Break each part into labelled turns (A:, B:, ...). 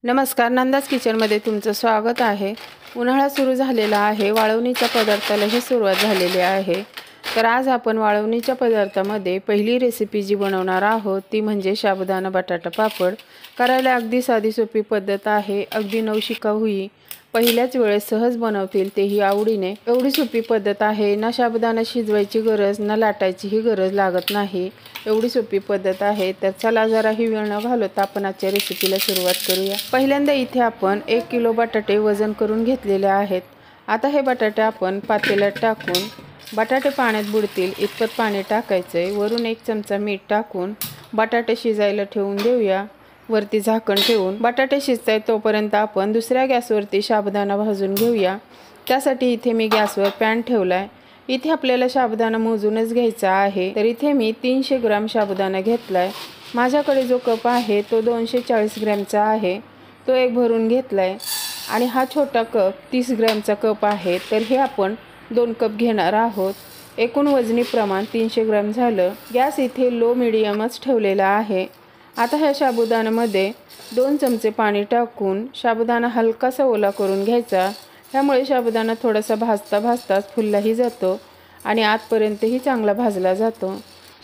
A: नमस्कार, नंदाज किचनमध्ये तुमचं स्वागत आहे। उन्हाळा सुरू झालेला आहे, वाळवणीच्या पदार्थालाही सुरुवात झालेली आहे। तर आज आपण वाळवणीच्या पदार्थामध्ये पहिली रेसिपी जी बनवणार आहोत ती म्हणजे साबुदाणा बटाटा पापड। करायला अगदी साधी सोपी पद्धत आहे, अगदी नवशिकाऊही पहिल्याच वेळेस सहज बनवतील तेही आवडीने। एवढी सोपी पद्धत आहे, ना साबुदाणा शिजवायची गरज ना लाटायचीही गरज लागत नाही, एवढी सोपी पद्धत आहे। तर चला जराही वेळ न घालवता आपण आजच्या रेसिपीला सुरुवात करूया। पहिल्यांदा इथे आपण 1 किलो बटाटे वजन करून घेतलेले आहेत। आता हे बटाटे आपण पातेल्यात टाकून बटाटे पाण्यात बुडतील इतपत पाणी टाकायचे। वरून 1 चमचा मीठ टाकून बटाटे शिजायला ठेवून देऊया। वरती झाकण ठेवून बटाटे शिजतायत तोपर्यंत आपण दुसऱ्या गॅसवरती साबुदाणा भाजून घेऊया। त्यासाठी इथे मी गॅसवर पॅन ठेवलाय। इथे आपल्याला साबुदाणा मोजूनच घ्यायचा आहे। तर इथे मी 300 ग्रॅम साबुदाणा घेतलाय। माझ्याकडे जो कप आहे तो 240 ग्रॅमचा आहे, तो एक भरून घेतलाय। आणि हा छोटा कप 30 ग्रॅमचा कप आहे, तर हे आपण 2 कप घेणार आहोत। एकूण वजनी प्रमाण 300 ग्रॅम झालं। गॅस इथे लो मीडियमच ठेवलेला आहे। आता ह्या साबुदाण्यामध्ये 2 चमचे पाणी टाकून साबुदाणा हलकासा ओला करून घ्यायचा। त्यामुळे साबुदाणा थोडासा भाजताच फुललाही जातो आणि आतपर्यंतही चांगला भाजला जातो।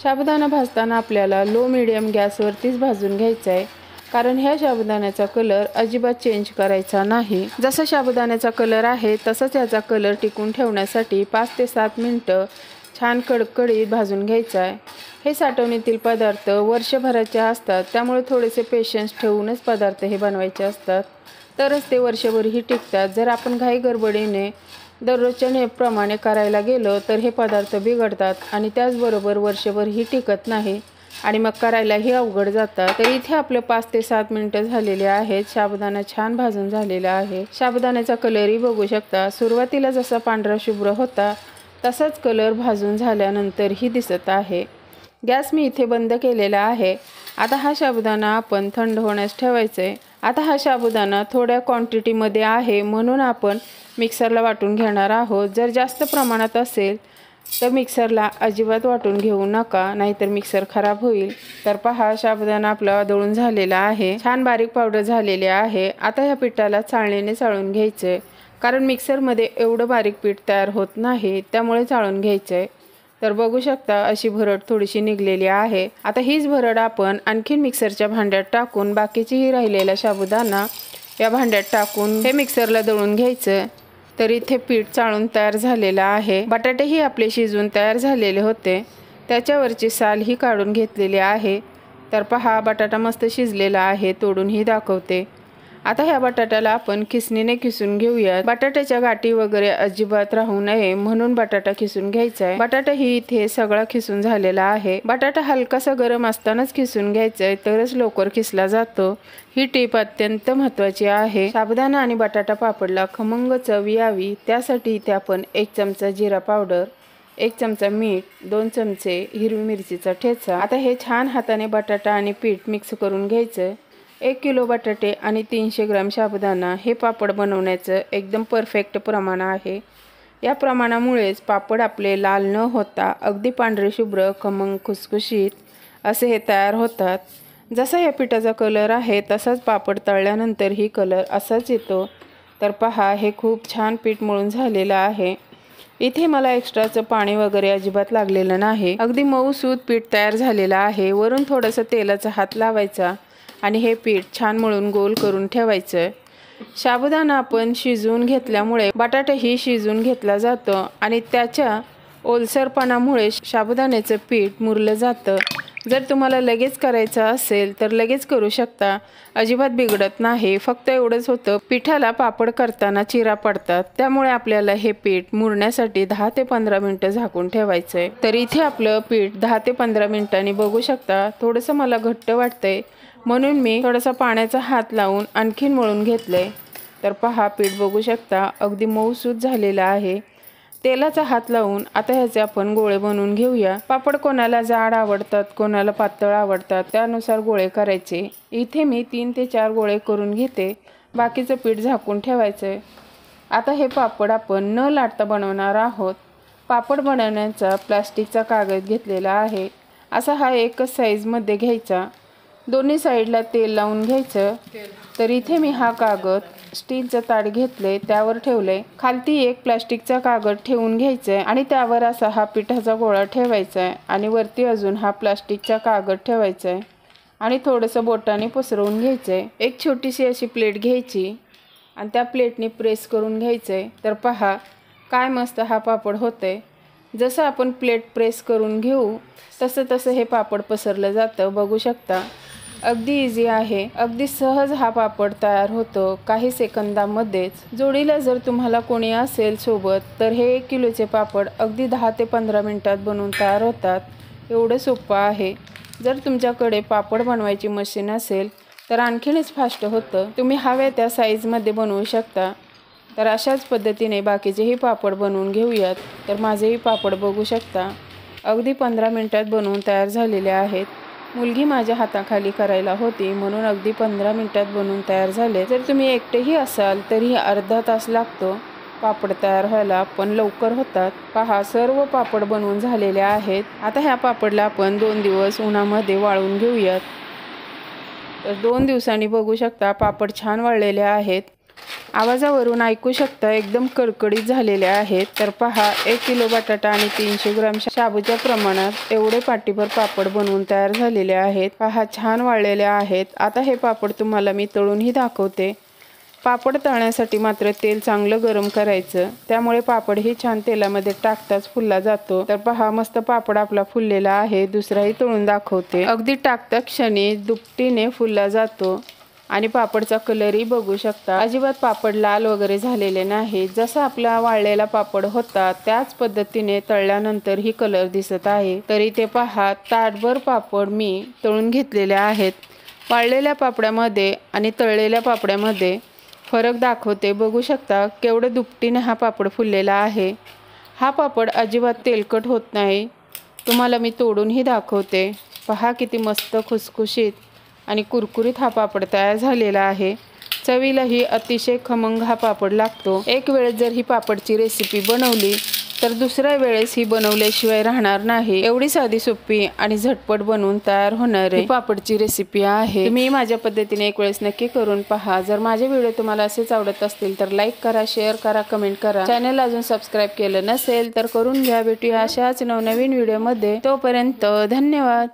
A: साबुदाणा भाजताना आपल्याला लो मीडियम गॅसवरतीच भाजून घ्यायचा आहे, कारण ह्या साबुदाण्याचा कलर अजिबात चेंज करायचा नाही। जसा साबुदाण्याचा कलर आहे तसाच याचा कलर टिकून ठेवण्यासाठी 5 ते 7 मिनिटं छान कडकडीत भाजून घ्यायचा आहे। हे साठवणीतील पदार्थ वर्षभराचे असतात, त्यामुळे थोडेसे पेशन्स ठेवूनच पदार्थ हे बनवायचे असतात, तरच ते वर्षभरही टिकतात। जर आपण घाई गडबडीने दररोजच्या नेहमीप्रमाणे करायला गेलो तर हे पदार्थ बिघडतात आणि त्याचबरोबर वर्षभरही टिकत नाही आणि मग करायलाही अवघड जातात। तर इथे आपलं 5 ते 7 मिनिटं झालेले आहेत। साबुदाणा छान भाजून झालेला आहे। साबुदाण्याचा कलरही बघू शकता, सुरुवातीला जसा पांढरा शुभ्र होता तसाच कलर भाजून झाल्यानंतरही दिसत आहे। गॅस मी इथे बंद केलेला आहे। आता हा साबुदाणा आपण थंड होण्यास ठेवायचे। आता हा साबुदाणा थोड्या क्वांटिटीमध्ये आहे, म्हणून आपण मिक्सरला वाटून घेणार आहोत। जर जास्त प्रमाणात असेल तर मिक्सरला अजिबात वाटून घेऊ नका, नाहीतर मिक्सर खराब होईल। तर पहा, साबुदाणा आपला दळून झालेला आहे, छान बारीक पावडर झालेली आहे। आता ह्या पिठाला चाळणीने चाळून घ्यायचे, कारण मिक्सरमध्ये एवढं बारीक पीठ तयार होत नाही, त्यामुळे चाळून घ्यायचे। तर बघू शकता अशी भरड थोडीशी निघलेली आहे। आता हीच भरड आपण आणखीन मिक्सरच्या भांड्यात टाकून बाकीचीही राहिलेला साबुदाणा या भांड्यात टाकून हे मिक्सरला दळून घ्यायचं। तर इथे पीठ चाळून तयार झालेला आहे। बटाटेही आपले शिजून तयार झालेले होते, त्याच्यावरची साल ही काढून घेतलेली आहे। तर पहा, बटाटा मस्त शिजलेला आहे, तोडूनही दाखवते। आता ह्या बटाट्याला आपण खिसणीने खिसून घेऊया। बटाट्याच्या गाठी वगैरे अजिबात राहू नये म्हणून बटाटा खिसून घ्यायचा आहे। बटाटा ही इथे सगळा खिसून झालेला आहे। बटाटा हलकासा गरम असतानाच खिसून घ्यायचा आहे, तरच लवकर खिसला जातो। ही टीप अत्यंत महत्त्वाची आहे। साबुदाणा आणि बटाटा पापडला खमंग चव यावी त्यासाठी इथे आपण 1 चमचा जिरा पावडर, 1 चमचा मीठ, 2 चमचे हिरवी मिरचीचा ठेचा। आता हे छान हाताने बटाटा आणि पीठ मिक्स करून घ्यायचं। 1 किलो बटाटे आणि 300 ग्रॅम साबुदाणा हे पापड बनवण्याचं एकदम परफेक्ट प्रमाण आहे। या प्रमाणामुळेच पापड आपले लाल न होता अगदी पांढरे शुभ्र खमंग खुसखुशीत असे हे तयार होतात। जसा या पिठाचा कलर आहे तसाच पापड तळल्यानंतरही कलर असाच येतो। तर पहा, हे खूप छान पीठ मळून झालेलं आहे। इथे मला एक्स्ट्राचं पाणी वगैरे अजिबात लागलेलं नाही, अगदी मऊसूत पीठ तयार झालेलं आहे। वरून थोडंसं तेलाचा हात लावायचा आणि हे पीठ छान मळून गोल करून ठेवायचं। साबुदाणा आपण शिजवून घेतल्यामुळे बटाटाही शिजून घेतला जातो आणि त्याच्या ओलसरपणामुळे साबुदाण्याचं पीठ मुरलं जातं। जर तुम्हाला लगेच करायचं असेल तर लगेच करू शकता, अजिबात बिघडत नाही। फक्त एवढंच होतं, पिठाला पापड करताना चिरा पडतात, त्यामुळे आपल्याला हे पीठ मुरण्यासाठी 10 ते 15 मिनिटं झाकून ठेवायचंय। तर इथे आपलं पीठ 10 ते 15 मिनिटांनी बघू शकता थोडंसं मला घट्ट वाटतंय, म्हणून मी थोडासा पाण्याचा हात लावून आणखीन मळून घेतलंय। तर पहा, पीठ बघू शकता अगदी मऊसूत झालेला आहे। तेलाचा हात लावून आता ह्याचे आपण गोळे बनवून घेऊया। पापड कोणाला जाड आवडतात, कोणाला पातळ आवडतात, त्यानुसार गोळे करायचे। इथे मी 3 ते 4 गोळे करून घेते, बाकीचं पीठ झाकून ठेवायचंय। आता हे पापड आपण न लाटता बनवणार आहोत। पापड बनवण्याचा प्लास्टिकचा कागद घेतलेला आहे, असा हा एकच साईजमध्ये घ्यायचा। दोन्ही साईडला तेल लावून घ्यायचं। तर इथे मी हा कागद स्टीलचं ताट घेतले, त्यावर ठेवले। खालती एक प्लास्टिकचा कागद ठेवून घ्यायचा आणि त्यावर असा हा पिठाचा गोळा ठेवायचा आहे आणि वरती अजून हा प्लास्टिकचा कागद ठेवायचा आहे आणि थोडंसं बोटाने पसरवून घ्यायचं आहे। एक छोटीशी अशी प्लेट घ्यायची आणि त्या प्लेटने प्रेस करून घ्यायचं आहे। तर पहा काय मस्त हा पापड होतंय। जसं आपण प्लेट प्रेस करून घेऊ तसं तसं हे पापड पसरलं जातं, बघू शकता। अगदी इझी आहे, अगदी सहज हा पापड तयार होतो काही सेकंदामध्येच। जोडीला जर तुम्हाला कोणी असेल सोबत तर हे 1 किलोचे पापड अगदी 10 ते 15 मिनिटात बनवून तयार होतात। एवढं सोपं आहे। जर तुमच्याकडे पापड बनवायची मशीन असेल तर आणखीनच फास्ट होतं। तुम्ही हव्या त्या साईजमध्ये बनवू शकता। तर अशाच पद्धतीने बाकीचेही पापड बनवून घेऊयात। तर माझेही पापड बघू शकता अगदी 15 मिनिटात बनवून तयार झालेले आहेत। मुलगी माझ्या हाताखाली करायला होती म्हणून अगदी 15 मिनिटात बनवून तयार झाले। जर तुम्ही एकटेही असाल तरी अर्धा तास लागतो पापड तयार व्हायला, पण लवकर होतात। पहा सर्व पापड बनवून झालेले आहेत। आता ह्या पापडला आपण 2 दिवस उन्हामध्ये वाळवून घेऊयात। तर 2 दिवसांनी बघू शकता पापड छान वाळलेले आहेत। आवाजावरून ऐकू शकता एकदम कडकडीत झालेले आहेत। तर पहा 1 किलो बटाटा आणि 300 ग्राम शाबूच्या प्रमाणात एवढे पाटीभर पापड बनवून तयार झालेले आहेत। पहा छान वाळलेले आहेत। आता हे पापड तुम्हाला मी तळूनही दाखवते। पापड तळण्यासाठी मात्र तेल चांगलं गरम करायचं, त्यामुळे पापडही छान तेलामध्ये टाकताच फुलला जातो। तर पहा मस्त पापड आपला फुललेला आहे। दुसराही तळून दाखवते। अगदी टाकता क्षणी दुपटीने फुलला जातो आणि पापडचा कलरही बघू शकता, अजिबात पापड लाल वगैरे झालेले नाही। जसा आपला वाळलेला पापड होता त्याच पद्धतीने तळल्यानंतर ही कलर दिसत आहे। तरी ते पहा ताटभर पापड मी तळून घेतलेले आहेत। वाळलेल्या पापड्यामध्ये आणि तळलेल्या पापड्यामध्ये फरक दाखवते, बघू शकता केवढं दुपटीने हा पापड फुललेला आहे। हा पापड अजिबात तेलकट होत नाही। तुम्हाला मी तोडूनही दाखवते। पहा किती मस्त खुसखुशीत आणि कुरकुरीत हा पापड तयार झालेला आहे। चवीलाही अतिशय खमंग हा पापड लागतो। एक वेळेस जर ही पापडची रेसिपी बनवली तर दुसऱ्या वेळेस ही बनवल्याशिवाय राहणार नाही। एवढी साधी सोपी आणि झटपट बनवून तयार होणारी पापडची रेसिपी आहे। तुम्ही माझ्या पद्धतीने एक वेळेस नक्की करून पहा। जर माझे व्हिडिओ तुम्हाला असेच आवडत असतील तर लाईक करा, शेअर करा, कमेंट करा। चॅनल अजून सबस्क्राईब केलं नसेल तर करून घ्या। भेटूया अशाच नवनवीन व्हिडिओमध्ये, तोपर्यंत धन्यवाद।